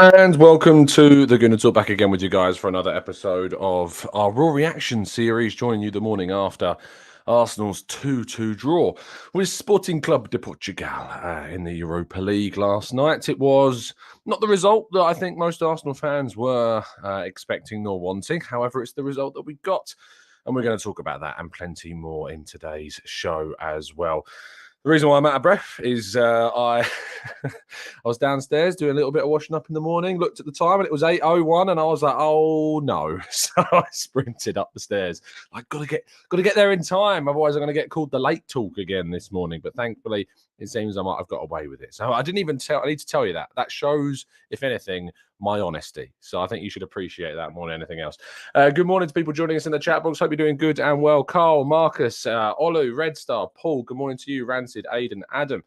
And welcome to the Gooner Talk, back again with you guys for another episode of our Raw Reaction series, joining you the morning after Arsenal's 2-2 draw with Sporting Club de Portugal in the Europa League last night. It was not the result that I think most Arsenal fans were expecting nor wanting. However, it's the result that we got. And we're going to talk about that and plenty more in today's show as well. The reason why I'm out of breath is I was downstairs doing a little bit of washing up in the morning, looked at the time and it was 8:01 and I was like, oh no. So I sprinted up the stairs. I gotta get there in time. Otherwise I'm gonna get called the late talk again this morning. But thankfully it seems I might have got away with it. So I didn't even I need to tell you that. That shows, if anything, my honesty. So I think you should appreciate that more than anything else. Good morning to people joining us in the chat box. Hope you're doing good and well. Carl, Marcus, Olu, Red Star, Paul, good morning to you. Rancid, Aidan, Adam,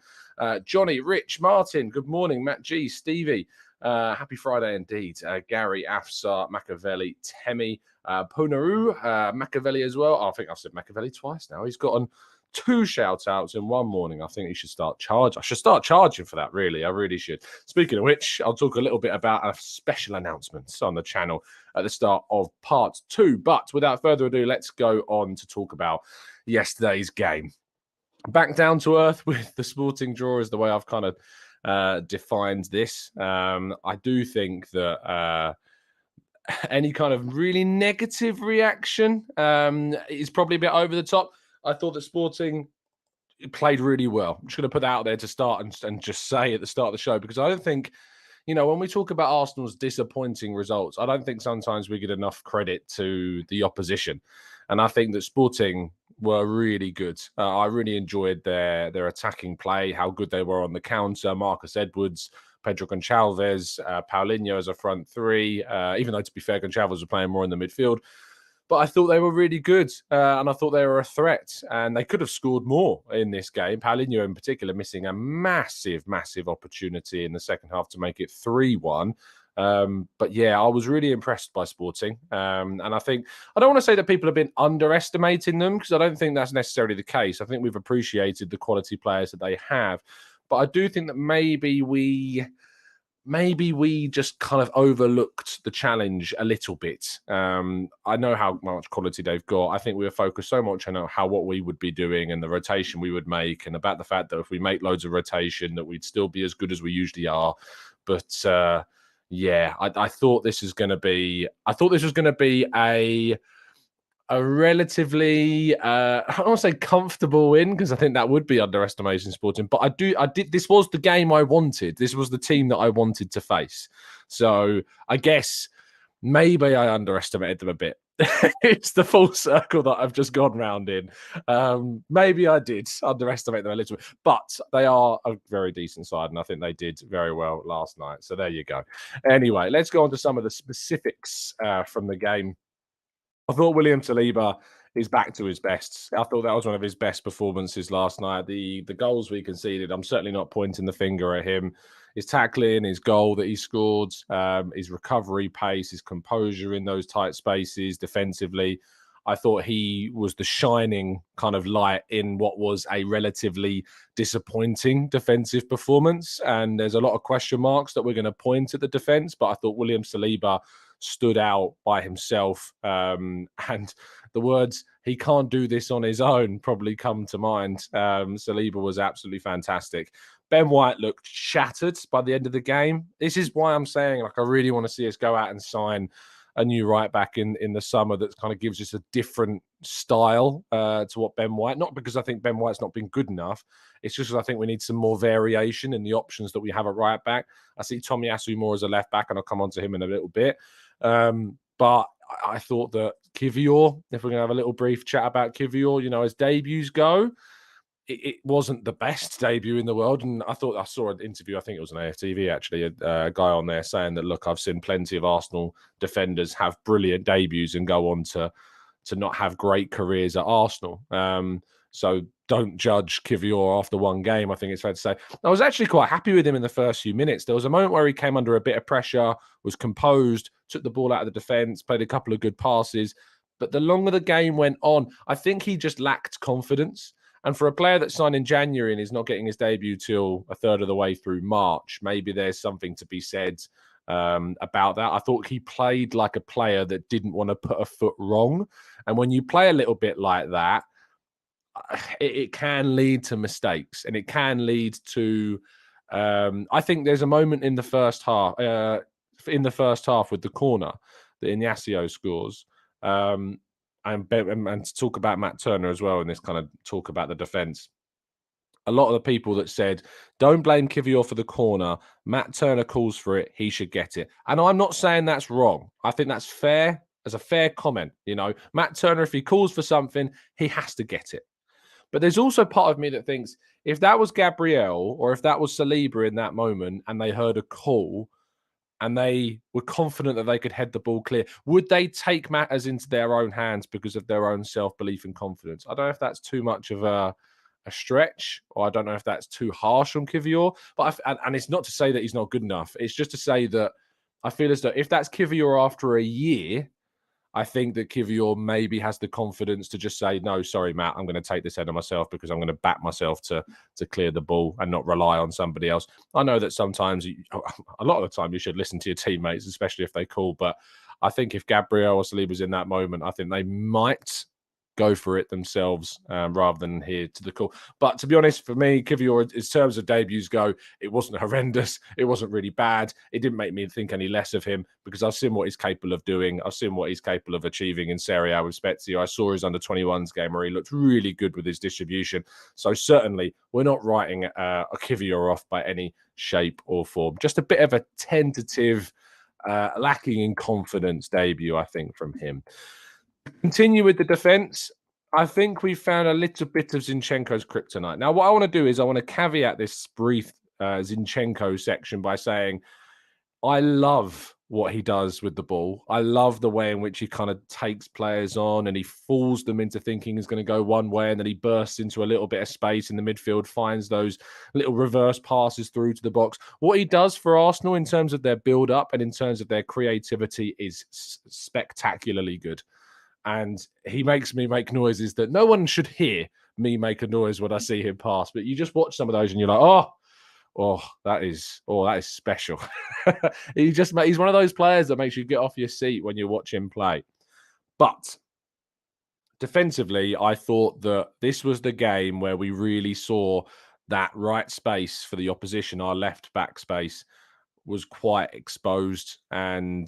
Johnny, Rich, Martin, good morning. Matt G, Stevie, happy Friday indeed. Gary, Afsar, Machiavelli, Temi, Ponaru, Machiavelli as well. I think I've said Machiavelli twice now. He's gotten 2 shout-outs in one morning. I think he should start charging. I should start charging for that, really. I really should. Speaking of which, I'll talk a little bit about a special announcements on the channel at the start of part 2. But without further ado, let's go on to talk about yesterday's game. Back down to earth with the sporting draw is the way I've kind of defined this. I do think that any kind of really negative reaction is probably a bit over the top. I thought that Sporting played really well. I'm just going to put that out there to start and just say at the start of the show, because I don't think, when we talk about Arsenal's disappointing results, I don't think sometimes we get enough credit to the opposition. And I think that Sporting were really good. I really enjoyed their attacking play, how good they were on the counter. Marcus Edwards, Pedro Gonçalves, Paulinho as a front three, even though, to be fair, Gonçalves was playing more in the midfield. But I thought they were really good, and I thought they were a threat, and they could have scored more in this game. Paulinho, in particular, missing a massive, massive opportunity in the second half to make it 3-1. But yeah, I was really impressed by Sporting. And I think, I don't want to say that people have been underestimating them, because I don't think that's necessarily the case. I think we've appreciated the quality players that they have. But I do think that maybe we just kind of overlooked the challenge a little bit. I know how much quality they've got. I think we were focused so much on what we would be doing and the rotation we would make, and about the fact that if we make loads of rotation, that we'd still be as good as we usually are. But yeah, I thought this was going to be. I thought this was going to be a relatively, I don't want to say comfortable win, because I think that would be underestimating Sporting. But I did. This was the game I wanted. This was the team that I wanted to face. So I guess maybe I underestimated them a bit. It's the full circle that I've just gone round in. Maybe I did underestimate them a little bit, but they are a very decent side, and I think they did very well last night. So there you go. Anyway, let's go on to some of the specifics from the game. I thought William Saliba is back to his best. I thought that was one of his best performances last night. The goals we conceded, I'm certainly not pointing the finger at him. His tackling, his goal that he scored, his recovery pace, his composure in those tight spaces defensively. I thought he was the shining kind of light in what was a relatively disappointing defensive performance. And there's a lot of question marks that we're going to point at the defense, but I thought William Saliba stood out by himself, and the words "he can't do this on his own" probably come to mind. Saliba was absolutely fantastic. Ben White looked shattered by the end of the game. This is why I'm saying, I really want to see us go out and sign a new right back in the summer that kind of gives us a different style to what Ben White. Not because I think Ben White's not been good enough. It's just because I think we need some more variation in the options that we have at right back. I see Tomiyasu more as a left back, and I'll come on to him in a little bit. But I thought that Kivior, if we're going to have a little brief chat about Kivior, as debuts go, it wasn't the best debut in the world. And I thought I saw an interview, I think it was on AFTV actually, a guy on there saying that, look, I've seen plenty of Arsenal defenders have brilliant debuts and go on to not have great careers at Arsenal. So don't judge Kivior after one game, I think it's fair to say. I was actually quite happy with him in the first few minutes. There was a moment where he came under a bit of pressure, was composed, took the ball out of the defence, played a couple of good passes. But the longer the game went on, I think he just lacked confidence. And for a player that signed in January and is not getting his debut till a third of the way through March, maybe there's something to be said about that. I thought he played like a player that didn't want to put a foot wrong. And when you play a little bit like that, it can lead to mistakes, and it can lead to. I think there's a moment in the first half, with the corner that Ignacio scores, and to talk about Matt Turner as well, and this kind of talk about the defense. A lot of the people that said, don't blame Kivior for the corner. Matt Turner calls for it. He should get it. And I'm not saying that's wrong. I think that's fair, as a fair comment. Matt Turner, if he calls for something, he has to get it. But there's also part of me that thinks if that was Gabriel or if that was Saliba in that moment and they heard a call and they were confident that they could head the ball clear, would they take matters into their own hands because of their own self-belief and confidence? I don't know if that's too much of a stretch, or I don't know if that's too harsh on Kivior. But and it's not to say that he's not good enough. It's just to say that I feel as though if that's Kivior after a year, I think that Kivior maybe has the confidence to just say, no, sorry, Matt, I'm going to take this header myself because I'm going to back myself to clear the ball and not rely on somebody else. I know that sometimes, a lot of the time, you should listen to your teammates, especially if they call. But I think if Gabriel or Saliba's in that moment, I think they might go for it themselves rather than hear to the call. But to be honest, for me, Kivior, in terms of debuts go, it wasn't horrendous. It wasn't really bad. It didn't make me think any less of him because I've seen what he's capable of doing. I've seen what he's capable of achieving in Serie A with Spezia. I saw his under-21s game where he looked really good with his distribution. So certainly, we're not writing a Kivior off by any shape or form. Just a bit of a tentative, lacking in confidence debut, I think, from him. Continue with the defense. I think we found a little bit of Zinchenko's kryptonite. Now, what I want to do is I want to caveat this brief Zinchenko section by saying I love what he does with the ball. I love the way in which he kind of takes players on and he fools them into thinking he's going to go one way, and then he bursts into a little bit of space in the midfield, finds those little reverse passes through to the box. What he does for Arsenal in terms of their build-up and in terms of their creativity is spectacularly good. And he makes me make noises that no one should hear me make a noise when I see him pass. But you just watch some of those and you're like, that is special. He's one of those players that makes you get off your seat when you watch him play. But defensively, I thought that this was the game where we really saw that right space for the opposition. Our left back space was quite exposed, and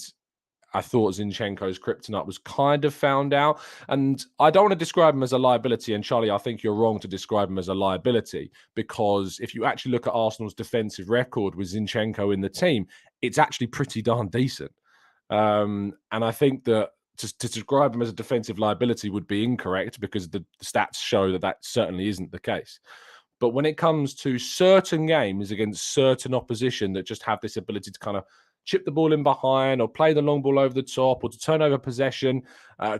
I thought Zinchenko's kryptonite was kind of found out. And I don't want to describe him as a liability. And Charlie, I think you're wrong to describe him as a liability, because if you actually look at Arsenal's defensive record with Zinchenko in the team, it's actually pretty darn decent. And I think that to describe him as a defensive liability would be incorrect, because the stats show that certainly isn't the case. But when it comes to certain games against certain opposition that just have this ability to kind of chip the ball in behind or play the long ball over the top or to turn over possession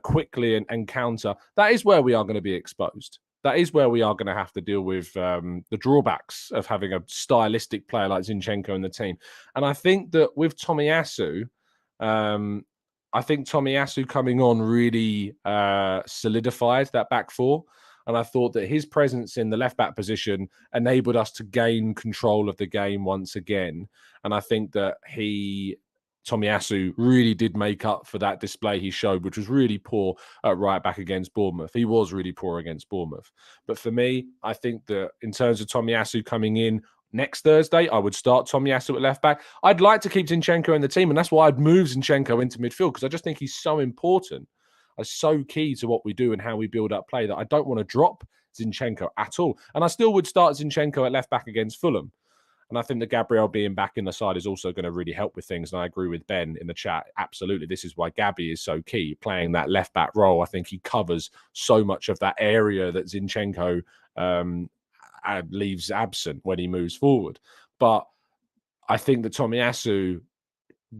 quickly and counter, that is where we are going to be exposed. That is where we are going to have to deal with the drawbacks of having a stylistic player like Zinchenko in the team. And I think that with Tomiyasu, coming on really solidified that back four. And I thought that his presence in the left-back position enabled us to gain control of the game once again. And I think that Tomiyasu, really did make up for that display he showed, which was really poor at right-back against Bournemouth. He was really poor against Bournemouth. But for me, I think that in terms of Tomiyasu coming in next Thursday, I would start Tomiyasu at left-back. I'd like to keep Zinchenko in the team, and that's why I'd move Zinchenko into midfield, because I just think he's so important. Are so key to what we do and how we build up play that I don't want to drop Zinchenko at all. And I still would start Zinchenko at left back against Fulham. And I think that Gabriel being back in the side is also going to really help with things. And I agree with Ben in the chat. Absolutely. This is why Gabby is so key, playing that left back role. I think he covers so much of that area that Zinchenko leaves absent when he moves forward. But I think that Tomiyasu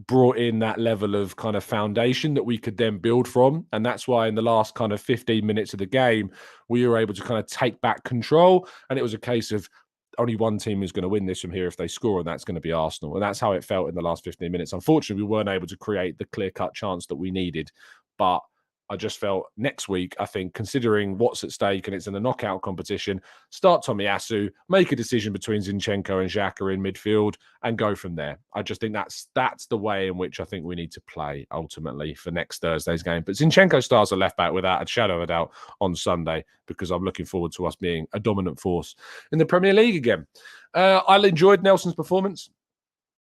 brought in that level of kind of foundation that we could then build from. And that's why in the last kind of 15 minutes of the game, we were able to kind of take back control. And it was a case of only one team is going to win this from here if they score, and that's going to be Arsenal. And that's how it felt in the last 15 minutes. Unfortunately, we weren't able to create the clear-cut chance that we needed. But I just felt next week, I think, considering what's at stake and it's in a knockout competition, start Tomiyasu, make a decision between Zinchenko and Xhaka in midfield, and go from there. I just think that's the way in which I think we need to play ultimately for next Thursday's game. But Zinchenko starts a left back without a shadow of a doubt on Sunday, because I'm looking forward to us being a dominant force in the Premier League again. I enjoyed Nelson's performance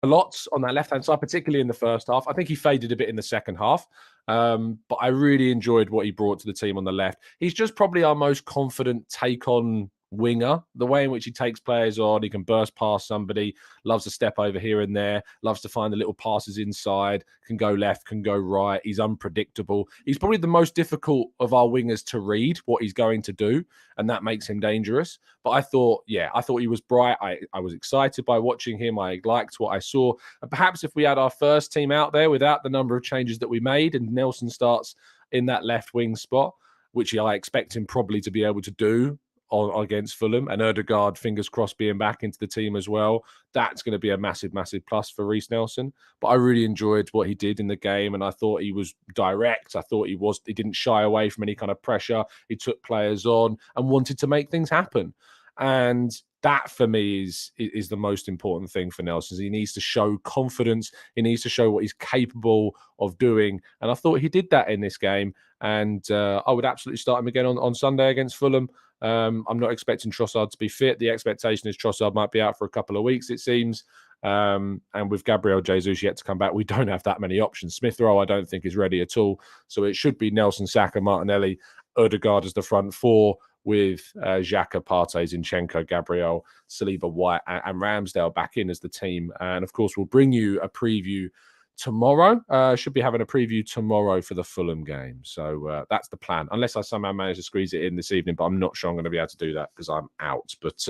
a lot on that left-hand side, particularly in the first half. I think he faded a bit in the second half, but I really enjoyed what he brought to the team on the left. He's just probably our most confident take-on winger. The way in which he takes players on, he can burst past somebody, loves to step over here and there, loves to find the little passes inside, can go left, can go right. He's unpredictable. He's probably the most difficult of our wingers to read what he's going to do, and that makes him dangerous. But I thought he was bright. I was excited by watching him. I liked what I saw. And perhaps if we had our first team out there without the number of changes that we made, and Nelson starts in that left wing spot, which I expect him probably to be able to do against Fulham, and Ødegaard, fingers crossed, being back into the team as well, that's going to be a massive, massive plus for Reiss Nelson. But I really enjoyed what he did in the game, and I thought he was direct. I thought he didn't shy away from any kind of pressure. He took players on and wanted to make things happen. And that, for me, is the most important thing for Nelson. He needs to show confidence. He needs to show what he's capable of doing. And I thought he did that in this game. And I would absolutely start him again on Sunday against Fulham. I'm not expecting Trossard to be fit. The expectation is Trossard might be out for a couple of weeks, it seems. And with Gabriel Jesus yet to come back, we don't have that many options. Smith Rowe, I don't think, is ready at all. So it should be Nelson, Saka, Martinelli, Ødegaard as the front four, with Xhaka, Partey, Zinchenko, Gabriel, Saliba, White, and Ramsdale back in as the team. And of course, we'll bring you a preview tomorrow. Should be having a preview tomorrow for the Fulham game. So that's the plan, unless I somehow manage to squeeze it in this evening, but I'm not sure I'm going to be able to do that because I'm out. But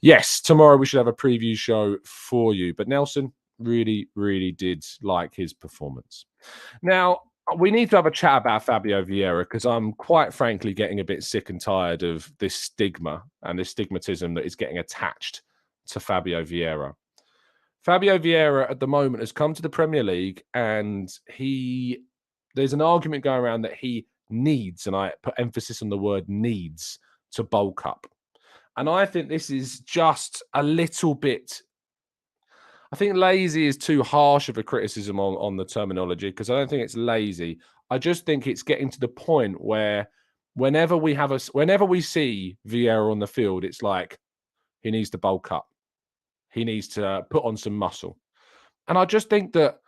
yes, tomorrow we should have a preview show for you. But Nelson really, really did like his performance. Now, we need to have a chat about Fabio Vieira, because I'm quite frankly getting a bit sick and tired of this stigma and this stigmatism that is getting attached to Fabio Vieira. Fabio Vieira at the moment has come to the Premier League, and there's an argument going around that he needs, and I put emphasis on the word needs, to bulk up. And I think this is just a little bit, I think lazy is too harsh of a criticism on the terminology, because I don't think it's lazy. I just think it's getting to the point where whenever we see Vieira on the field, it's like he needs to bulk up. He needs to put on some muscle. And I just think that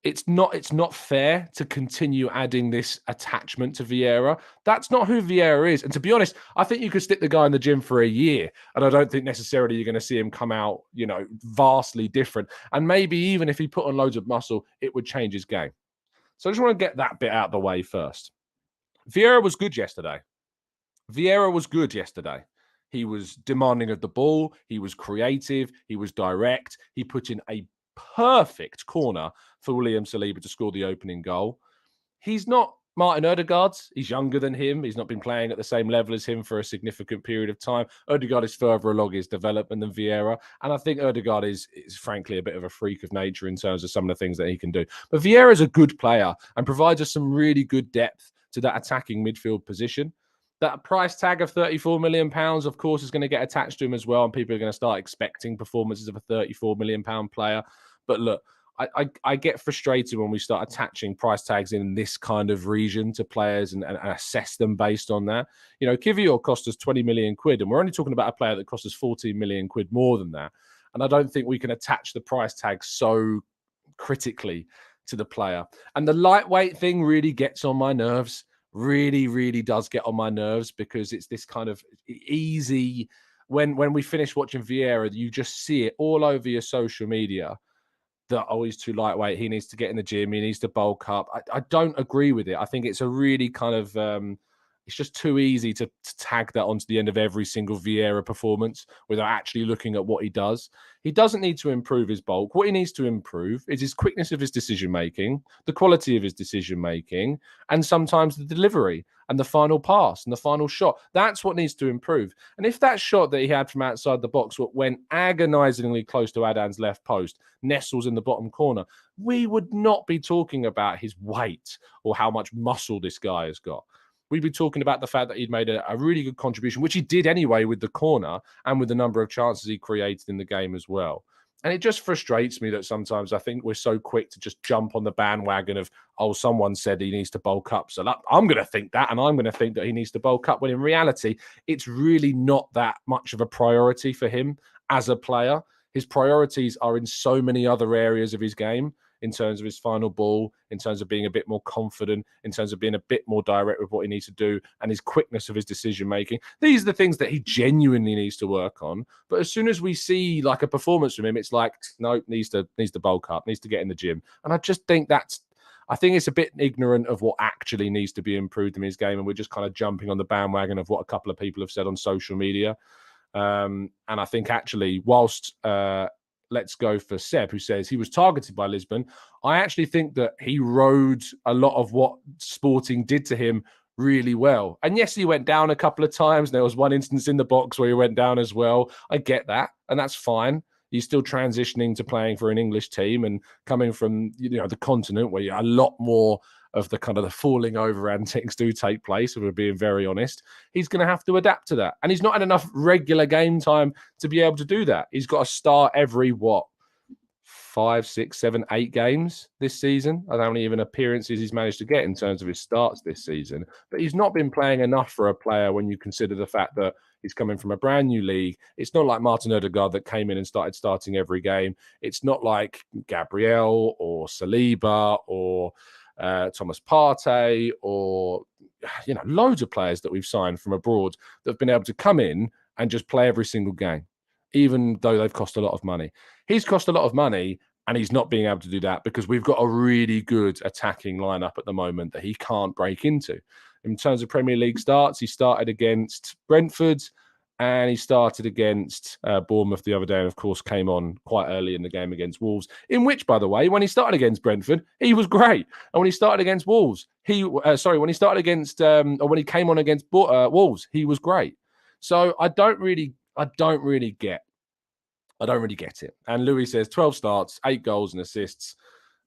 it's not fair to continue adding this attachment to Vieira. That's not who Vieira is. And to be honest, I think you could stick the guy in the gym for a year, and I don't think necessarily you're going to see him come out, vastly different. And maybe even if he put on loads of muscle, it would change his game. So I just want to get that bit out of the way first. Vieira was good yesterday. He was demanding of the ball. He was creative. He was direct. He put in a perfect corner for William Saliba to score the opening goal. He's not Martin Ødegaard. He's younger than him. He's not been playing at the same level as him for a significant period of time. Ødegaard is further along his development than Vieira. And I think Ødegaard is frankly a bit of a freak of nature in terms of some of the things that he can do. But Vieira is a good player and provides us some really good depth to that attacking midfield position. That price tag of £34 million, of course, is going to get attached to him as well, and people are going to start expecting performances of a £34 million player. But look, I get frustrated when we start attaching price tags in this kind of region to players and assess them based on that. Kivior cost us 20 million quid, and we're only talking about a player that cost us 14 million quid more than that. And I don't think we can attach the price tag so critically to the player. And the lightweight thing really gets on my nerves. Really, really does get on my nerves, because it's this kind of easy, when we finish watching Vieira, you just see it all over your social media that, he's too lightweight, he needs to get in the gym, he needs to bulk up. I don't agree with it. I think it's a really kind of It's just too easy to tag that onto the end of every single Vieira performance without actually looking at what he does. He doesn't need to improve his bulk. What he needs to improve is his quickness of his decision-making, the quality of his decision-making, and sometimes the delivery and the final pass and the final shot. That's what needs to improve. And if that shot that he had from outside the box went agonizingly close to Adan's left post, nestles in the bottom corner, we would not be talking about his weight or how much muscle this guy has got. We'd be talking about the fact that he'd made a really good contribution, which he did anyway with the corner and with the number of chances he created in the game as well. And it just frustrates me that sometimes I think we're so quick to just jump on the bandwagon of, oh, someone said he needs to bulk up, so I'm going to think that, and I'm going to think that he needs to bulk up, when in reality, it's really not that much of a priority for him as a player. His priorities are in so many other areas of his game, in terms of his final ball, in terms of being a bit more confident, in terms of being a bit more direct with what he needs to do, and his quickness of his decision-making. These are the things that he genuinely needs to work on. But as soon as we see like a performance from him, it's like, no, needs to bulk up, needs to get in the gym. And I just think I think it's a bit ignorant of what actually needs to be improved in his game. And we're just kind of jumping on the bandwagon of what a couple of people have said on social media. And I think actually, whilst let's go for Seb, who says he was targeted by Lisbon, I actually think that he rode a lot of what Sporting did to him really well. And yes, he went down a couple of times. There was one instance in the box where he went down as well. I get that, and that's fine. He's still transitioning to playing for an English team and coming from, the continent, where a lot more of the kind of the falling over antics do take place, if we're being very honest. He's going to have to adapt to that. And he's not had enough regular game time to be able to do that. He's got to start every, 5, 6, 7, 8 games this season. I don't know how many even appearances he's managed to get in terms of his starts this season. But he's not been playing enough for a player when you consider the fact that he's coming from a brand new league. It's not like Martin Odegaard that came in and started starting every game. It's not like Gabriel or Saliba or Thomas Partey or loads of players that we've signed from abroad that have been able to come in and just play every single game, even though they've cost a lot of money. He's cost a lot of money, and he's not being able to do that because we've got a really good attacking lineup at the moment that he can't break into. In terms of Premier League starts, he started against Brentford and he started against Bournemouth the other day, and of course came on quite early in the game against Wolves, in which, by the way, when he started against Brentford, he was great. And when he started against Wolves, when he started against, or when he came on against Wolves, he was great. So I don't really get it. And Louis says 12 starts, 8 goals and assists.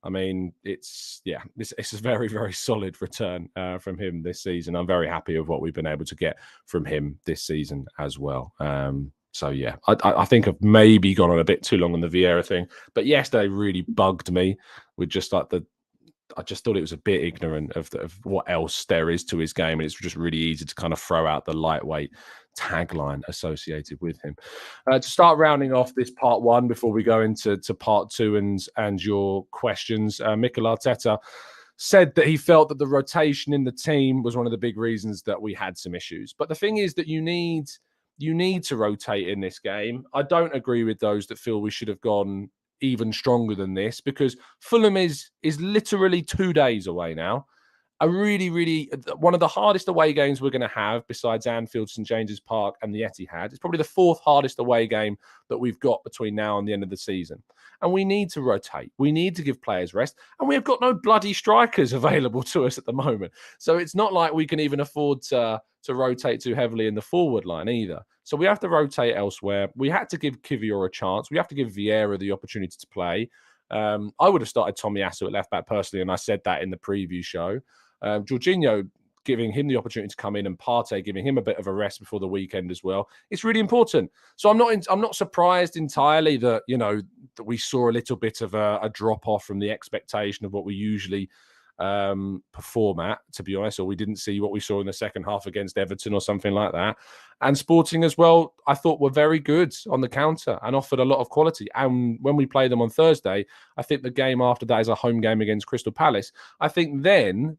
I mean, it's a very, very solid return from him this season. I'm very happy with what we've been able to get from him this season as well. I think I've maybe gone on a bit too long on the Vieira thing, but yesterday really bugged me with just like I just thought it was a bit ignorant of what else there is to his game, and it's just really easy to kind of throw out the lightweight tagline associated with him. To start rounding off this part one before we go into part two and your questions, Mikel Arteta said that he felt that the rotation in the team was one of the big reasons that we had some issues. But the thing is that you need to rotate in this game. I don't agree with those that feel we should have gone even stronger than this, because Fulham is literally 2 days away now. A really, really one of the hardest away games we're going to have besides Anfield, St James's Park and the Etihad. It's probably the 4th hardest away game that we've got between now and the end of the season. And we need to rotate. We need to give players rest. And we have got no bloody strikers available to us at the moment. So it's not like we can even afford to rotate too heavily in the forward line either. So we have to rotate elsewhere. We had to give Kivior a chance. We have to give Vieira the opportunity to play. I would have started Tomiyasu at left back personally, and I said that in the preview show. Jorginho, giving him the opportunity to come in, and Partey giving him a bit of a rest before the weekend as well. It's really important. So I'm not surprised entirely that that we saw a little bit of a drop off from the expectation of what we usually perform at, to be honest, or we didn't see what we saw in the second half against Everton or something like that. And Sporting as well, I thought were very good on the counter and offered a lot of quality. And when we play them on Thursday, I think the game after that is a home game against Crystal Palace. I think then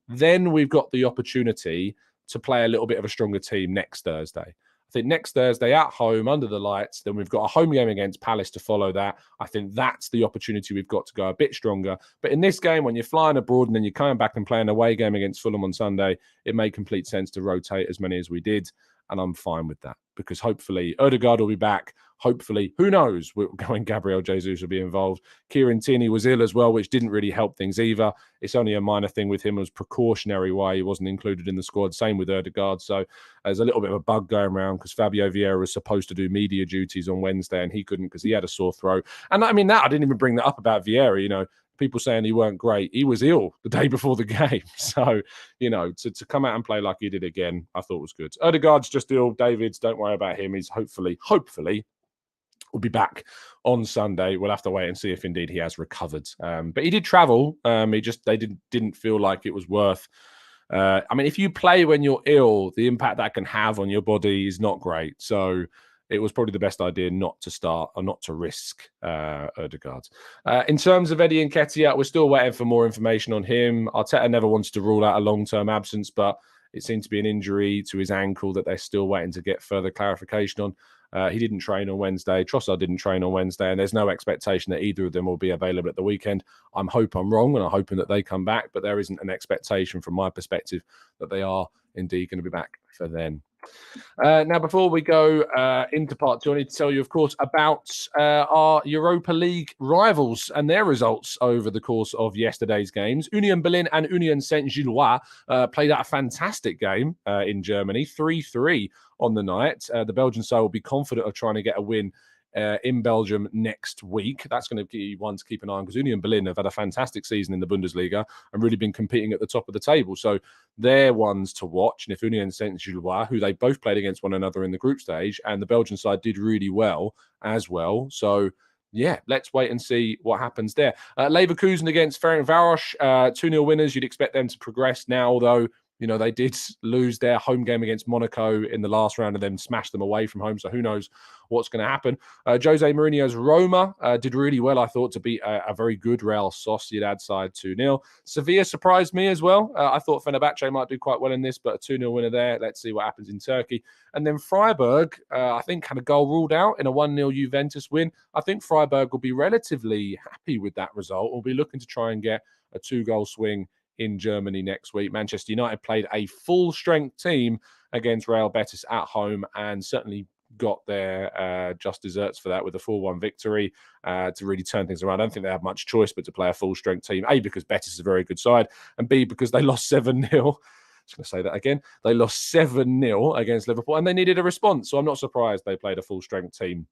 we've got the opportunity to play a little bit of a stronger team next Thursday. I think next Thursday at home under the lights, then we've got a home game against Palace to follow that. I think that's the opportunity we've got to go a bit stronger. But in this game, when you're flying abroad and then you're coming back and playing an away game against Fulham on Sunday, it made complete sense to rotate as many as we did. And I'm fine with that because hopefully Odegaard will be back. Hopefully, who knows when Gabriel Jesus will be involved. Kieran Tierney was ill as well, which didn't really help things either. It's only a minor thing with him. It was precautionary why he wasn't included in the squad. Same with Odegaard. So there's a little bit of a bug going around because Fabio Vieira was supposed to do media duties on Wednesday and he couldn't because he had a sore throat. And I mean, I didn't even bring that up about Vieira, people saying he weren't great. He was ill the day before the game. So, to come out and play like he did again, I thought was good. Odegaard's just ill. Davids, don't worry about him. He's hopefully will be back on Sunday. We'll have to wait and see if indeed he has recovered. But he did travel. They didn't feel like it was worth. If you play when you're ill, the impact that can have on your body is not great. So it was probably the best idea not to start or not to risk Odegaard. In terms of Eddie Nketiah, we're still waiting for more information on him. Arteta never wanted to rule out a long-term absence, but it seemed to be an injury to his ankle that they're still waiting to get further clarification on. He didn't train on Wednesday. Trossard didn't train on Wednesday, and there's no expectation that either of them will be available at the weekend. I'm wrong, and I'm hoping that they come back, but there isn't an expectation from my perspective that they are indeed going to be back for then. Now, before we go into part two, I need to tell you, of course, about our Europa League rivals and their results over the course of yesterday's games. Union Berlin and Union Saint-Gilloise played out a fantastic game in Germany, 3-3 on the night. The Belgian side will be confident of trying to get a win in Belgium next week. That's going to be one to keep an eye on because Union Berlin have had a fantastic season in the Bundesliga and really been competing at the top of the table. So they're ones to watch. And if Union Saint-Gilloise, who they both played against one another in the group stage, and the Belgian side did really well as well. So yeah, let's wait and see what happens there. Leverkusen against Ferencváros, 2-0 winners. You'd expect them to progress now, although they did lose their home game against Monaco in the last round and then smashed them away from home. So who knows what's going to happen. Jose Mourinho's Roma did really well, I thought, to beat a very good Real Sociedad side 2-0. Sevilla surprised me as well. I thought Fenerbahce might do quite well in this, but a 2-0 winner there. Let's see what happens in Turkey. And then Freiburg, I think, had a goal ruled out in a 1-0 Juventus win. I think Freiburg will be relatively happy with that result. We'll be looking to try and get a 2-goal swing in Germany next week. Manchester United played a full-strength team against Real Betis at home and certainly got their just desserts for that with a 4-1 victory to really turn things around. I don't think they have much choice but to play a full-strength team, A, because Betis is a very good side, and B, because they lost 7-0. Just going to say that again. They lost 7-0 against Liverpool, and they needed a response, so I'm not surprised they played a full-strength team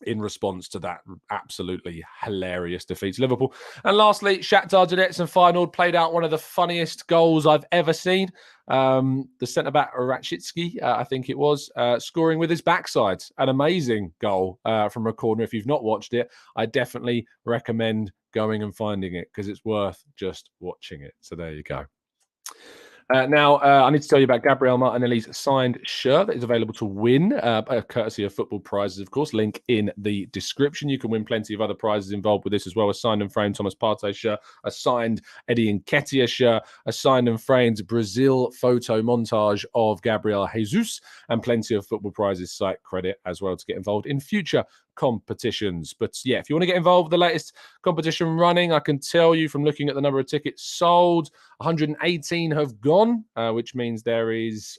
in response to that absolutely hilarious defeat to Liverpool. And lastly, Shakhtar Donetsk and Feyenoord played out one of the funniest goals I've ever seen. The centre-back, Ratchitsky, I think it was, scoring with his backside. An amazing goal from a corner. If you've not watched it, I definitely recommend going and finding it because it's worth just watching it. So there you go. Now, I need to tell you about Gabriel Martinelli's signed shirt that is available to win, courtesy of Football Prizes, of course. Link in the description. You can win plenty of other prizes involved with this as well. A signed and framed Thomas Partey shirt, a signed Eddie Nketiah shirt, a signed and framed Brazil photo montage of Gabriel Jesus, and plenty of Football Prizes site credit as well to get involved in future competitions. But yeah, if you want to get involved with the latest competition running, I can tell you from looking at the number of tickets sold, 118 have gone, which means there is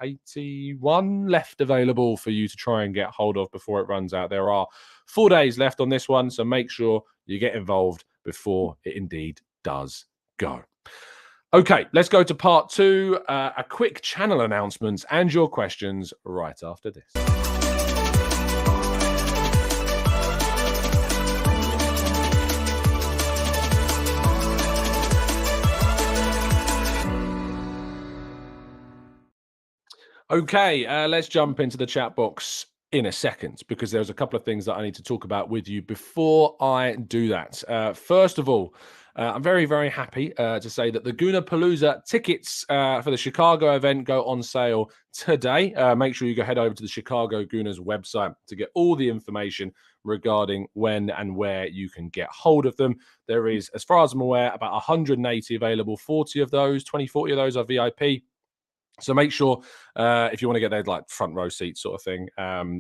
81 left available for you to try and get hold of before it runs out. There are 4 days left on this one, so make sure you get involved before it indeed does go. Okay, let's go to part two, a quick channel announcements and your questions right after this. Okay, let's jump into the chat box in a second because there's a couple of things that I need to talk about with you before I do that. First of all, I'm very, very happy to say that the Gooner Palooza tickets for the Chicago event go on sale today. Make sure you go head over to the Chicago Gooners website to get all the information regarding when and where you can get hold of them. There is, as far as I'm aware, about 180 available. 40 of those, 40 of those are VIP. So make sure if you want to get their like front row seat sort of thing.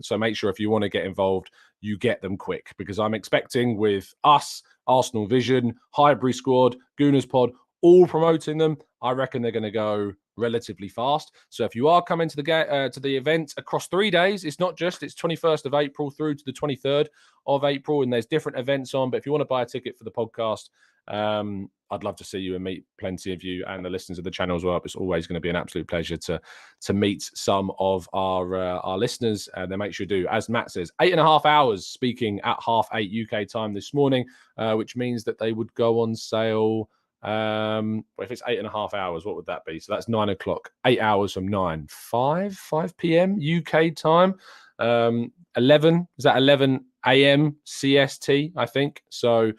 So make sure if you want to get involved, you get them quick, because I'm expecting with us, Arsenal Vision, Highbury Squad, Gooners Pod, all promoting them, I reckon they're going to go relatively fast. So if you are coming to the event across 3 days, it's 21st of April through to the 23rd of April, and there's different events on. But if you want to buy a ticket for the podcast, I'd love to see you and meet plenty of you and the listeners of the channel as well. It's always going to be an absolute pleasure to meet some of our listeners, and then make sure you do. As Matt says, 8.5 hours speaking at 8:30 UK time this morning, which means that they would go on sale. If it's 8.5 hours, what would that be? So that's 9 o'clock, 8 hours from 5 p.m. UK time. 11 a.m. CST, I think. So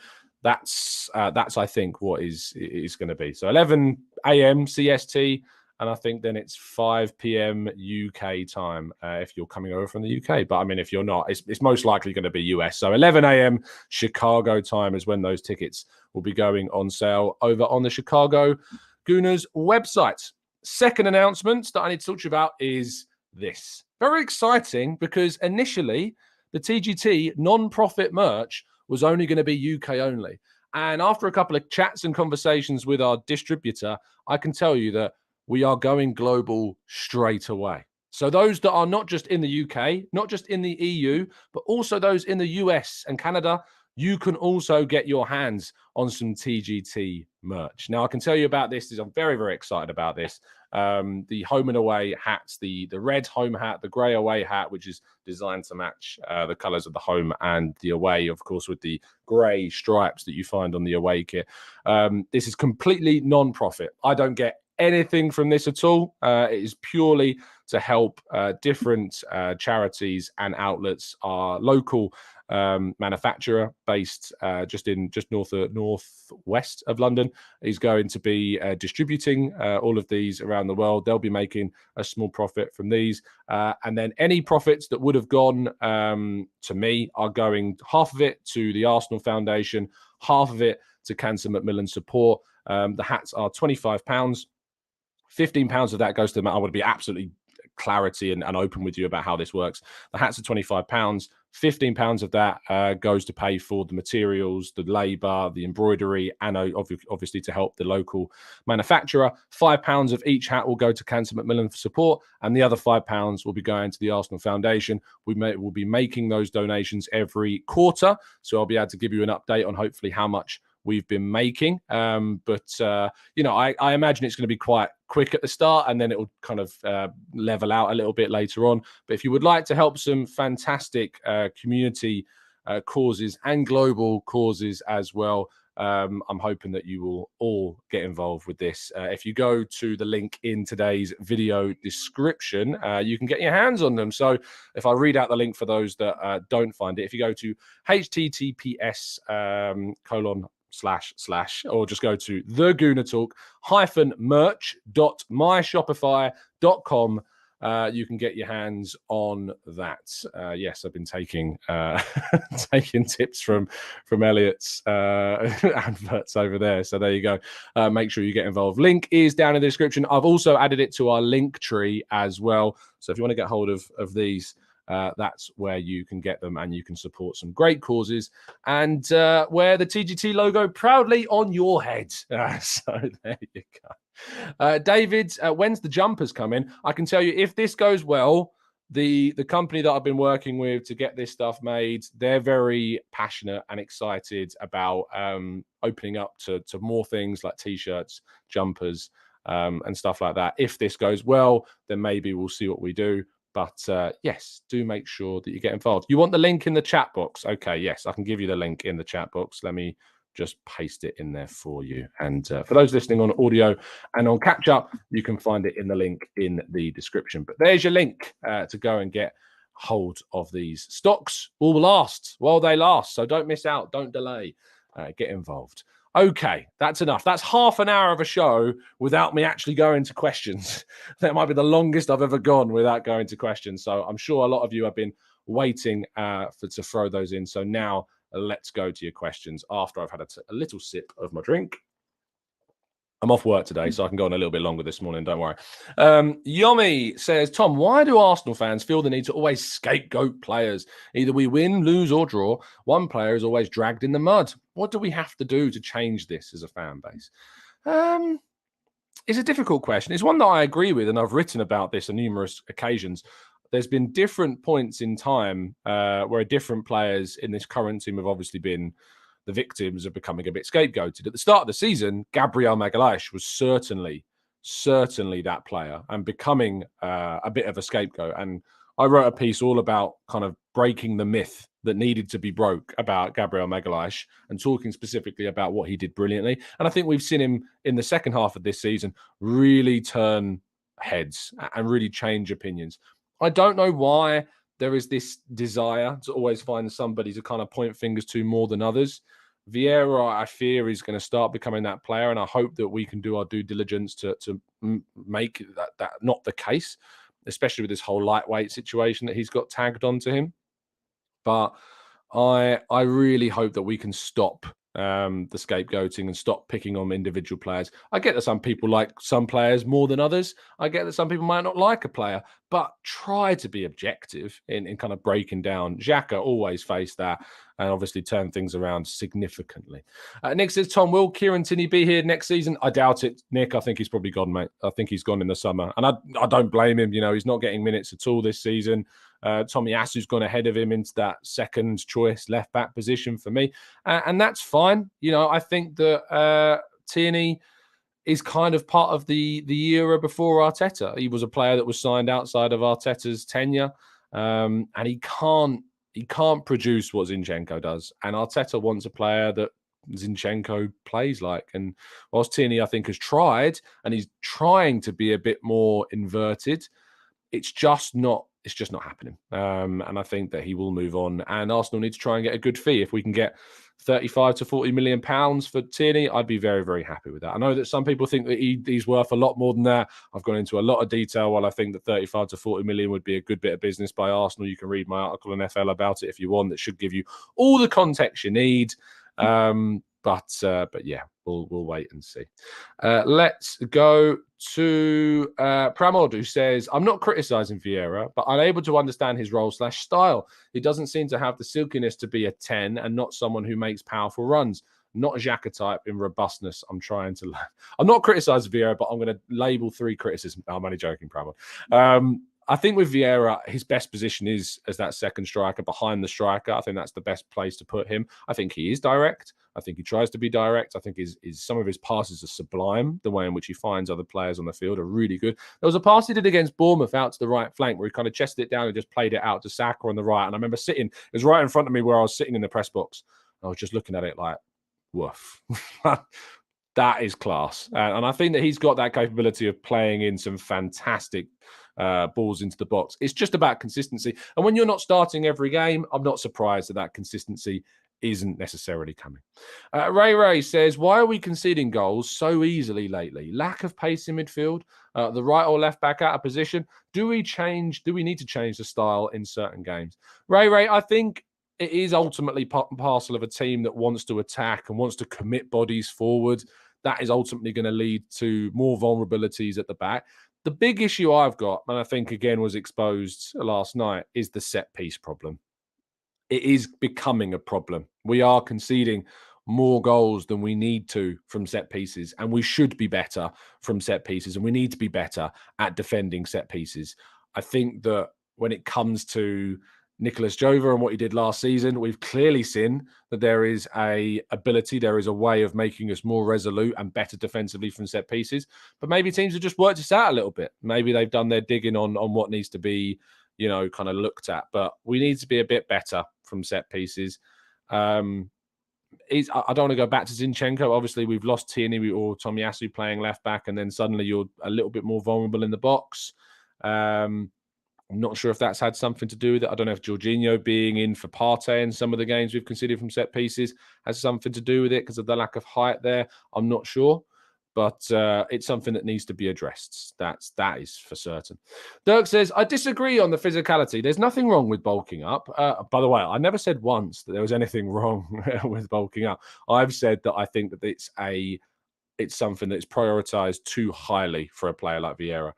that's I think what is going to be. So 11 a.m. CST, and I think then it's 5 p.m. UK time if you're coming over from the UK. But I mean, if you're not, it's most likely going to be US. So 11 a.m. Chicago time is when those tickets will be going on sale over on the Chicago Gooners website. Second announcement that I need to talk to you about is this. Very exciting, because initially the TGT non-profit merch was only going to be UK only. And after a couple of chats and conversations with our distributor, I can tell you that we are going global straight away. So those that are not just in the UK, not just in the EU, but also those in the US and Canada, you can also get your hands on some TGT merch. Now, I can tell you about this. I'm very, very excited about this. The home and away hats, the red home hat, the grey away hat, which is designed to match the colours of the home and the away, of course, with the grey stripes that you find on the away kit. This is completely non-profit. I don't get anything from this at all. It is purely to help different charities and outlets. Our local manufacturer based just northwest of London is going to be distributing all of these around the world. They'll be making a small profit from these, and then any profits that would have gone to me are going, half of it to the Arsenal Foundation, half of it to Cancer Macmillan Support. The hats are £25. £15 of that goes to them. I would be absolutely clarity and open with you about how this works. The hats are £25. £15 of that goes to pay for the materials, the labour, the embroidery, and obviously to help the local manufacturer. £5 of each hat will go to Cancer Macmillan for support, and the other £5 will be going to the Arsenal Foundation. We'll be making those donations every quarter, so I'll be able to give you an update on hopefully how much we've been making. But I imagine it's going to be quite quick at the start, and then it will kind of level out a little bit later on. But if you would like to help some fantastic community causes and global causes as well, I'm hoping that you will all get involved with this. If you go to the link in today's video description, you can get your hands on them. So if I read out the link for those that don't find it, if you go to https / or just go to the Gooner Talk -merch.myshopify.com. You can get your hands on that. Yes, I've been taking taking tips from Elliot's adverts over there. So there you go. Make sure you get involved. Link is down in the description. I've also added it to our link tree as well. So if you want to get hold of these, that's where you can get them, and you can support some great causes and wear the TGT logo proudly on your head. So there you go. David, when's the jumpers coming? I can tell you, if this goes well, the company that I've been working with to get this stuff made, they're very passionate and excited about opening up to more things like t-shirts, jumpers, and stuff like that. If this goes well, then maybe we'll see what we do. But yes, do make sure that you get involved. You want the link in the chat box? Okay, yes, I can give you the link in the chat box. Let me just paste it in there for you. And for those listening on audio and on catch up, you can find it in the link in the description. But there's your link to go and get hold of these. Stocks will last while they last. So don't miss out. Don't delay. Get involved. Okay, that's enough. That's half an hour of a show without me actually going to questions. That might be the longest I've ever gone without going to questions. So I'm sure a lot of you have been waiting to throw those in. So now let's go to your questions after I've had a little sip of my drink. I'm off work today, so I can go on a little bit longer this morning. Don't worry. Yomi says, Tom, why do Arsenal fans feel the need to always scapegoat players? Either we win, lose, or draw. One player is always dragged in the mud. What do we have to do to change this as a fan base? It's a difficult question. It's one that I agree with, and I've written about this on numerous occasions. There's been different points in time where different players in this current team have obviously been the victims of becoming a bit scapegoated. At the start of the season, Gabriel Magalhaes was certainly that player and becoming a bit of a scapegoat. And I wrote a piece all about kind of breaking the myth that needed to be broke about Gabriel Magalhaes and talking specifically about what he did brilliantly. And I think we've seen him in the second half of this season really turn heads and really change opinions. I don't know why there is this desire to always find somebody to kind of point fingers to more than others. Vieira, I fear, is going to start becoming that player, and I hope that we can do our due diligence to make that not the case, especially with this whole lightweight situation that he's got tagged onto him. But I really hope that we can stop the scapegoating and stop picking on individual players. I get that some people like some players more than others. I get that some people might not like a player, but try to be objective in kind of breaking down. Xhaka always faced that and obviously turned things around significantly. Nick says, Tom, will Kieran Tierney be here next season? I doubt it, Nick. I think he's probably gone, mate. I think he's gone in the summer. And I don't blame him. You know, he's not getting minutes at all this season. Tomiyasu's gone ahead of him into that second choice left back position for me. And that's fine. You know, I think that Tierney is kind of part of the era before Arteta. He was a player that was signed outside of Arteta's tenure. And he can't produce what Zinchenko does. And Arteta wants a player that Zinchenko plays like. And whilst Tierney, I think, has tried, and he's trying to be a bit more inverted, it's just not happening. And I think that he will move on. And Arsenal need to try and get a good fee. If we can get 35 to 40 million pounds for Tierney, I'd be very, very happy with that. I know that some people think that he's worth a lot more than that. I've gone into a lot of detail while I think that 35 to 40 million would be a good bit of business by Arsenal. You can read my article on FL about it if you want. That should give you all the context you need. But yeah, we'll wait and see. Let's go to Pramod, who says, I'm not criticizing Vieira, but unable to understand his role/style. He doesn't seem to have the silkiness to be a 10 and not someone who makes powerful runs. Not a Xhaka type in robustness. I'm trying to learn. I'm not criticizing Vieira, but I'm going to label 3 criticisms. I'm only joking, Pramod. I think with Vieira, his best position is as that second striker behind the striker. I think that's the best place to put him. I think he is direct. I think he tries to be direct. I think some of his passes are sublime. The way in which he finds other players on the field are really good. There was a pass he did against Bournemouth out to the right flank where he kind of chested it down and just played it out to Saka on the right. And I remember it was right in front of me where I was sitting in the press box. I was just looking at it like, woof. That is class. And I think that he's got that capability of playing in some fantastic balls into the box. It's just about consistency. And when you're not starting every game, I'm not surprised that consistency isn't necessarily coming. Ray says, why are we conceding goals so easily lately? Lack of pace in midfield, the right or left back out of position. Do we need to change the style in certain games? Ray, I think it is ultimately part and parcel of a team that wants to attack and wants to commit bodies forward. That is ultimately going to lead to more vulnerabilities at the back. The big issue I've got, and I think again was exposed last night, is the set piece problem. It is becoming a problem. We are conceding more goals than we need to from set pieces, and we should be better from set pieces, and we need to be better at defending set pieces. I think that when it comes to Nicolas Jova and what he did last season, we've clearly seen that there is a way of making us more resolute and better defensively from set pieces. But maybe teams have just worked this out a little bit. Maybe they've done their digging on what needs to be, kind of looked at. But we need to be a bit better from set pieces. I don't want to go back to Zinchenko. Obviously, we've lost Tierney or Tomiyasu playing left back, and then suddenly you're a little bit more vulnerable in the box. I'm not sure if that's had something to do with it. I don't know if Jorginho being in for Partey in some of the games we've considered from set pieces has something to do with it because of the lack of height there. I'm not sure, but it's something that needs to be addressed. That is for certain. Dirk says, I disagree on the physicality. There's nothing wrong with bulking up. By the way, I never said once that there was anything wrong with bulking up. I've said that I think that it's a it's something that's prioritised too highly for a player like Vieira.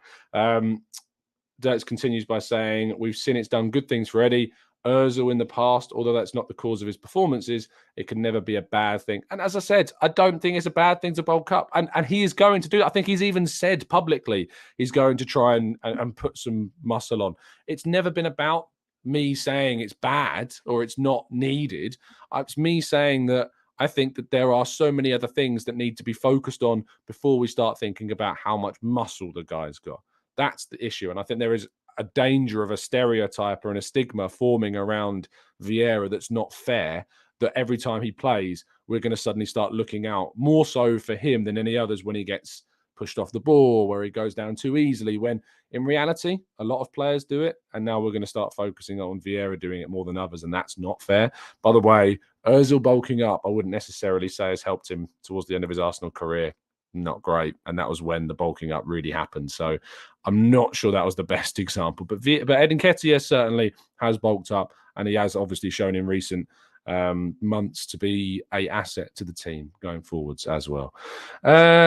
Dirks continues by saying, we've seen it's done good things for Eddie. Ozil in the past, although that's not the cause of his performances, it can never be a bad thing. And as I said, I don't think it's a bad thing to bulk up. And he is going to do that. I think he's even said publicly he's going to try and put some muscle on. It's never been about me saying it's bad or it's not needed. It's me saying that I think that there are so many other things that need to be focused on before we start thinking about how much muscle the guy's got. That's the issue. And I think there is a danger of a stereotype or a stigma forming around Vieira that's not fair, that every time he plays, we're going to suddenly start looking out more so for him than any others when he gets pushed off the ball, where he goes down too easily, when in reality, a lot of players do it. And now we're going to start focusing on Vieira doing it more than others. And that's not fair. By the way, Ozil bulking up, I wouldn't necessarily say has helped him towards the end of his Arsenal career. Not great. And that was when the bulking up really happened. So I'm not sure that was the best example. But Ed Nketiah certainly has bulked up, and he has obviously shown in recent months to be an asset to the team going forwards as well.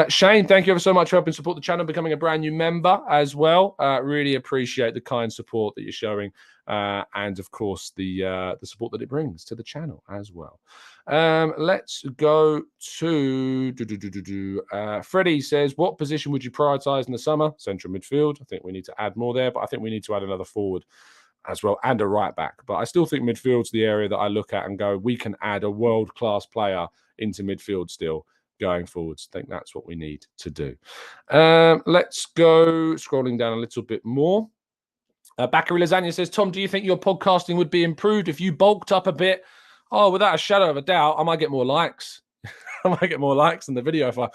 Shane, thank you ever so much for helping support the channel, becoming a brand new member as well. Really appreciate the kind support that you're showing, and of course the support that it brings to the channel as well. Let's go to Freddie says, what position would you prioritize in the summer? Central midfield. I think we need to add more there, but I think we need to add another forward as well, and a right back. But I still think midfield's the area that I look at and go, we can add a world-class player into midfield still going forwards. I think that's what we need to do. Let's go scrolling down a little bit more. Bakary Lasagna says, Tom, do you think your podcasting would be improved if you bulked up a bit? Oh, without a shadow of a doubt, I might get more likes. I might get more likes in the video if I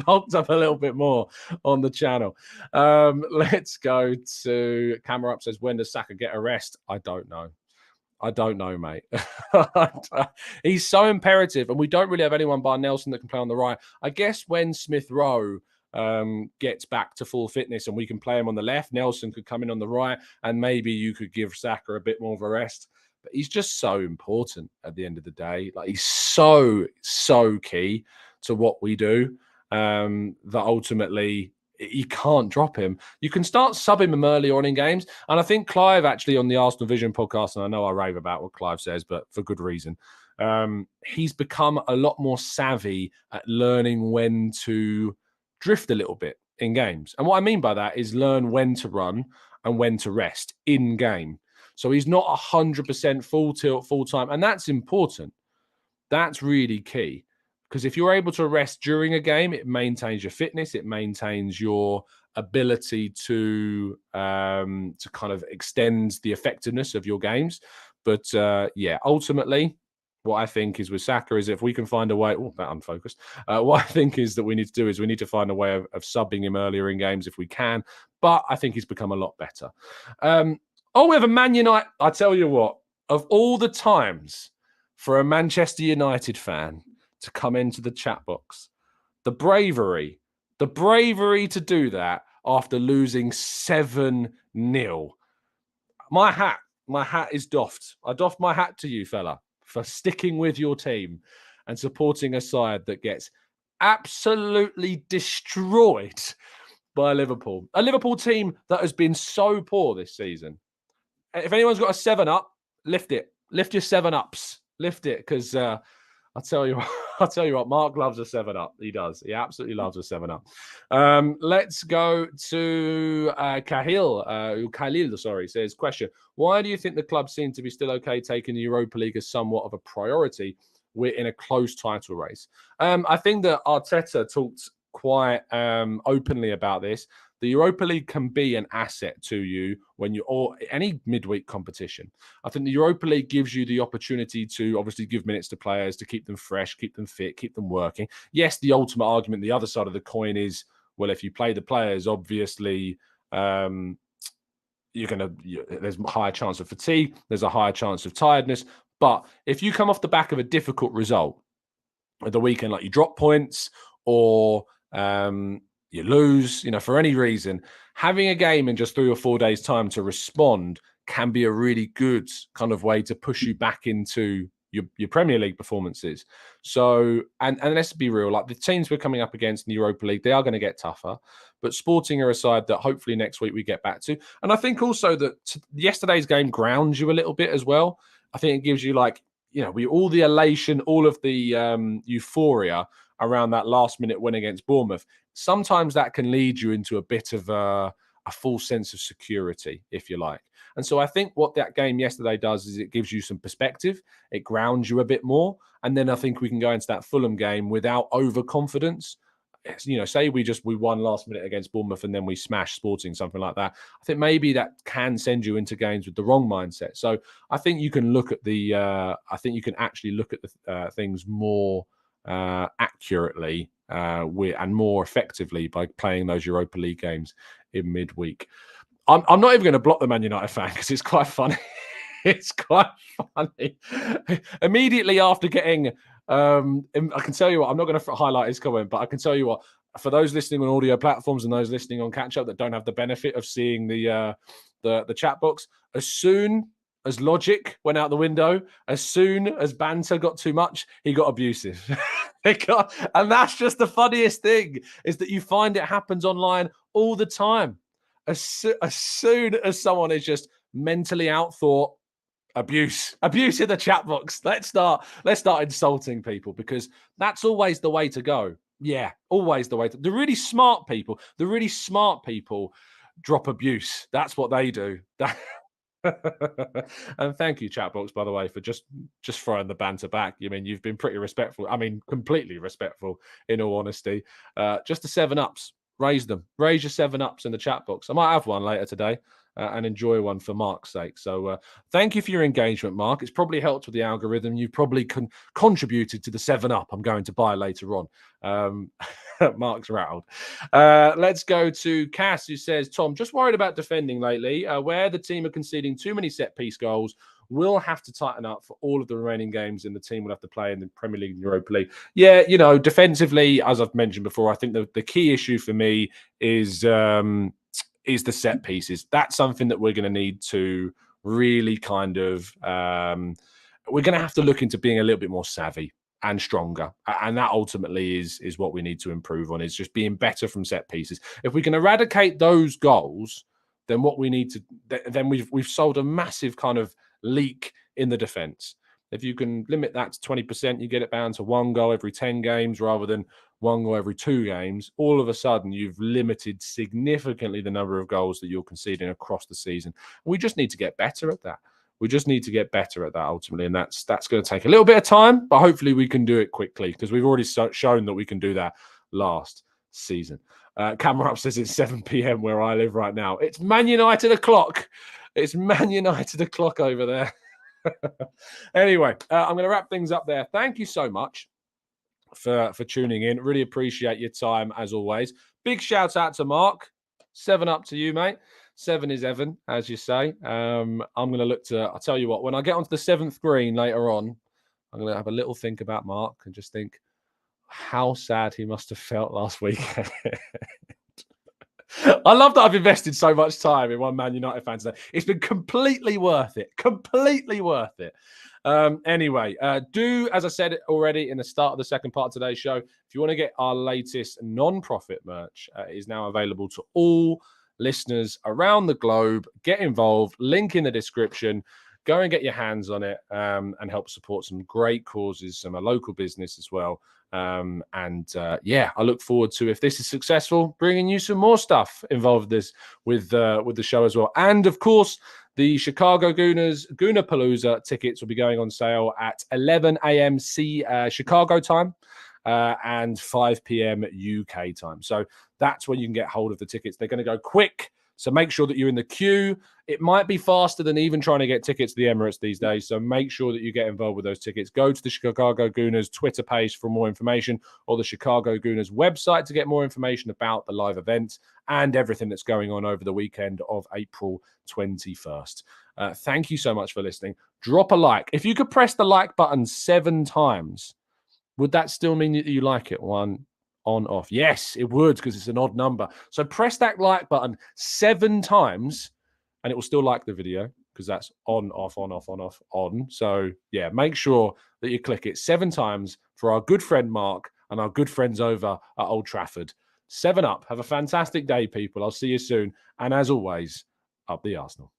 bulked up a little bit more on the channel. Let's go to Camera Up says, when does Saka get a rest? I don't know. I don't know, mate. He's so imperative, and we don't really have anyone bar Nelson that can play on the right. I guess when Smith Rowe gets back to full fitness and we can play him on the left, Nelson could come in on the right, and maybe you could give Saka a bit more of a rest. But he's just so important at the end of the day. Like, he's so key to what we do, that ultimately you can't drop him. You can start subbing him early on in games. And I think Clive actually on the Arsenal Vision podcast, and I know I rave about what Clive says, but for good reason, he's become a lot more savvy at learning when to drift a little bit in games. And what I mean by that is learn when to run and when to rest in game. So he's not 100% full tilt, full time. And that's important. That's really key. Because if you're able to rest during a game, it maintains your fitness. It maintains your ability to kind of extend the effectiveness of your games. But yeah, ultimately, what I think is with Saka is if we can find a way, that unfocused. What I think is that we need to do is we need to find a way of subbing him earlier in games if we can. But I think he's become a lot better. We have a Man United. I tell you what, of all the times for a Manchester United fan to come into the chat box, the bravery to do that after losing 7-0. My hat is doffed. I doff my hat to you, fella, for sticking with your team and supporting a side that gets absolutely destroyed by Liverpool. A Liverpool team that has been so poor this season. If anyone's got a 7-up, lift it. Lift your 7-ups. Lift it, because I'll tell you what, Mark loves a 7-up. He does. He absolutely loves a 7-up. Let's go to Khalil, says, question, why do you think the club seem to be still okay taking the Europa League as somewhat of a priority? We're in a close title race. I think that Arteta talked quite openly about this. The Europa League can be an asset to you when or any midweek competition. I think the Europa League gives you the opportunity to obviously give minutes to players, to keep them fresh, keep them fit, keep them working. Yes, the ultimate argument, the other side of the coin is, well, if you play the players, obviously there's a higher chance of fatigue, there's a higher chance of tiredness. But if you come off the back of a difficult result at the weekend, like you drop points or you lose, for any reason, having a game in just 3 or 4 days' time to respond can be a really good kind of way to push you back into your Premier League performances. So, and let's be real, like the teams we're coming up against in the Europa League, they are going to get tougher. But Sporting are a side that hopefully next week we get back to. And I think also that yesterday's game grounds you a little bit as well. I think it gives you like, all the elation, all of the euphoria around that last minute win against Bournemouth. Sometimes that can lead you into a bit of a false sense of security, if you like. And so I think what that game yesterday does is it gives you some perspective. It grounds you a bit more. And then I think we can go into that Fulham game without overconfidence. Say we won last minute against Bournemouth and then we smashed Sporting, something like that. I think maybe that can send you into games with the wrong mindset. So I think you can look at actually look at the things more accurately and more effectively by playing those Europa League games in midweek. I'm not even going to block the Man United fan because it's quite funny. It's quite funny. Immediately after getting, I can tell you what, I'm not going to highlight his comment, but I can tell you what, for those listening on audio platforms and those listening on Catch Up that don't have the benefit of seeing the chat box, as soon as logic went out the window, as soon as banter got too much, he got abusive. And that's just the funniest thing, is that you find it happens online all the time. As soon as someone is just mentally outthought, abuse in the chat box. Let's start insulting people, because that's always the way to go. Yeah, always the way to. The really smart people drop abuse. That's what they do. And thank you, chat box, by the way, for just throwing the banter back. You've been pretty respectful. Completely respectful, in all honesty. Just the 7-ups. Raise them. Raise your 7-ups in the chat box. I might have one later today and enjoy one for Mark's sake. So thank you for your engagement, Mark. It's probably helped with the algorithm. You've probably contributed to the 7-up I'm going to buy later on. Mark's rattled. Let's go to Cass, who says, Tom, just worried about defending lately, where the team are conceding too many set-piece goals. Will have to tighten up for all of the remaining games, and the team will have to play in the Premier League and Europa League. Yeah, defensively, as I've mentioned before, I think the key issue for me is the set pieces. That's something that we're going to need to really kind of we're going to have to look into being a little bit more savvy and stronger, and that ultimately is what we need to improve on, is just being better from set pieces. If we can eradicate those goals, then what we need to then we've solved a massive kind of leak in the defense. If you can limit that to 20%, you get it down to 1 goal every 10 games rather than 1 goal every 2 games. All of a sudden, you've limited significantly the number of goals that you're conceding across the season. We just need to get better at that. Ultimately, and that's going to take a little bit of time, but hopefully we can do it quickly, because we've already shown that we can do that last season. Camera Up says it's 7 p.m. where I live right now. It's Man United o'clock. It's Man United o'clock over there. Anyway, I'm going to wrap things up there. Thank you so much for tuning in. Really appreciate your time, as always. Big shout out to Mark. 7 up to you, mate. 7 is Evan, as you say. I'm going to look to, I'll tell you what, when I get onto the 7th green later on, I'm going to have a little think about Mark and just think how sad he must have felt last weekend. I love that I've invested so much time in one Man United fan today. It's been completely worth it. Completely worth it. Anyway, do, as I said already in the start of the second part of today's show, if you want to get our latest non-profit merch, it is now available to all listeners around the globe. Get involved. Link in the description. Go and get your hands on it and help support some great causes, some local business as well. I look forward to, if this is successful, bringing you some more stuff involved with the show as well. And of course, the Chicago Gooners Gooner Palooza tickets will be going on sale at 11 a.m. Chicago time and 5 p.m. UK time. So that's when you can get hold of the tickets. They're going to go quick. So make sure that you're in the queue. It might be faster than even trying to get tickets to the Emirates these days. So make sure that you get involved with those tickets. Go to the Chicago Gooners Twitter page for more information, or the Chicago Gooners website to get more information about the live event and everything that's going on over the weekend of April 21st. Thank you so much for listening. Drop a like. If you could press the like button 7 times, would that still mean that you like it? 1, on, off. Yes, it would, because it's an odd number. So press that like button 7 times and it will still like the video. because that's on, off, on, off, on, off, on. So, yeah, make sure that you click it 7 times for our good friend Mark and our good friends over at Old Trafford. 7 up. Have a fantastic day, people. I'll see you soon. And as always, up the Arsenal.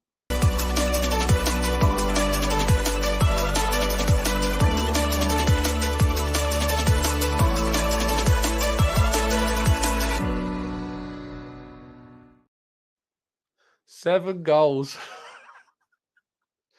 Seven goals.